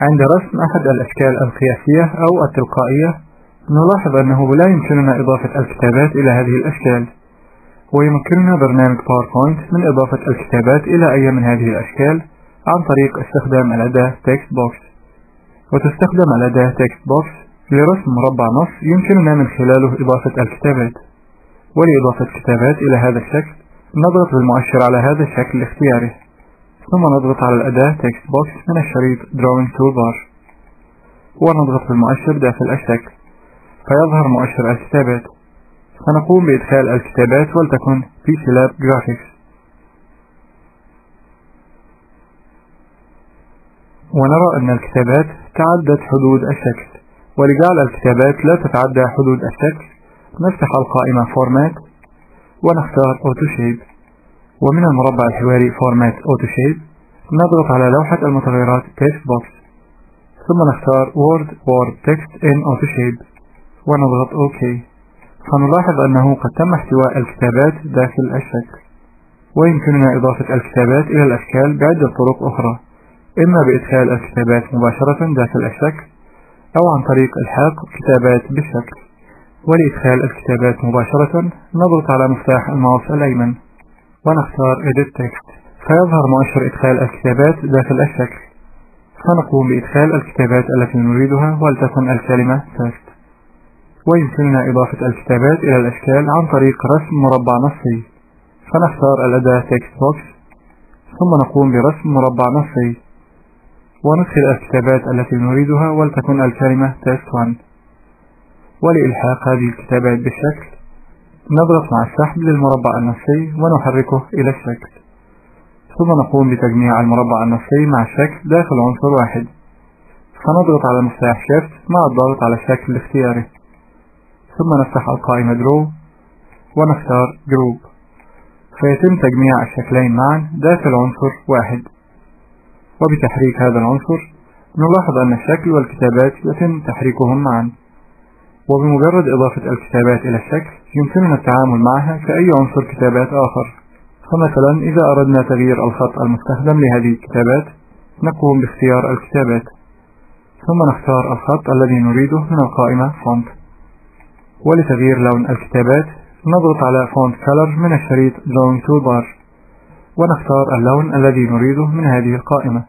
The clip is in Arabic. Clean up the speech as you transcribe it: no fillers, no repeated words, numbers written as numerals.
عند رسم أحد الأشكال القياسية أو التلقائية نلاحظ أنه لا يمكننا إضافة الكتابات إلى هذه الأشكال، ويمكننا برنامج باوربوينت من إضافة الكتابات إلى أي من هذه الأشكال عن طريق استخدام الأداة تكست بوكس. وتستخدم الأداة تكست بوكس لرسم مربع نص يمكننا من خلاله إضافة الكتابات. ولإضافة كتابات إلى هذا الشكل نضغط بالمؤشر على هذا الشكل الاختياري، ثم نضغط على الأداة تكست بوكس من الشريط Drawing Toolbar، ونضغط بالمؤشر داخل الشكل فيظهر مؤشر الكتابات. سنقوم بإدخال الكتابات ولتكن Pixellab Graphics، ونرى أن الكتابات تعدت حدود الشكل. ولجعل الكتابات لا تتعدى حدود الشكل نفتح القائمة Format ونختار Auto Shape، ومن المربع الحواري Format Auto Shape نضغط على لوحة المتغيرات Text Box، ثم نختار Word Text in Auto Shape ونضغط OK. فنلاحظ أنه قد تم احتواء الكتابات داخل الشكل. ويمكننا إضافة الكتابات إلى الأشكال بعدة طرق أخرى، إما بإدخال الكتابات مباشرة داخل الشكل أو عن طريق إلحاق كتابات بالشكل. ولإدخال الكتابات مباشرة نضغط على مفتاح الماوس الأيمن ونختار Edit Text فيظهر مؤشر إدخال الكتابات داخل الشكل. سنقوم بإدخال الكتابات التي نريدها ولتكن الكلمة Test. ويمكننا إضافة الكتابات إلى الأشكال عن طريق رسم مربع نصي، فنختار الأداة Text Box ثم نقوم برسم مربع نصي وندخل الكتابات التي نريدها ولتكن الكلمة Test1. ولإلحاق هذه الكتابات بالشكل نضغط مع السحب للمربع النصي ونحركه إلى الشكل، ثم نقوم بتجميع المربع النصي مع الشكل داخل عنصر واحد، فنضغط على مفتاح Shift مع الضغط على الشكل الاختياري، ثم نفتح القائمة Draw ونختار Group، فيتم تجميع الشكلين معا داخل عنصر واحد. وبتحريك هذا العنصر نلاحظ أن الشكل والكتابات يتم تحريكهم معا. وبمجرد إضافة الكتابات إلى الشكل يمكننا التعامل معها كأي عنصر كتابات آخر. فمثلا إذا أردنا تغيير الخط المستخدم لهذه الكتابات نقوم باختيار الكتابات، ثم نختار الخط الذي نريده من القائمة Font. ولتغيير لون الكتابات نضغط على Font Color من الشريط Drawing Toolbar ونختار اللون الذي نريده من هذه القائمة.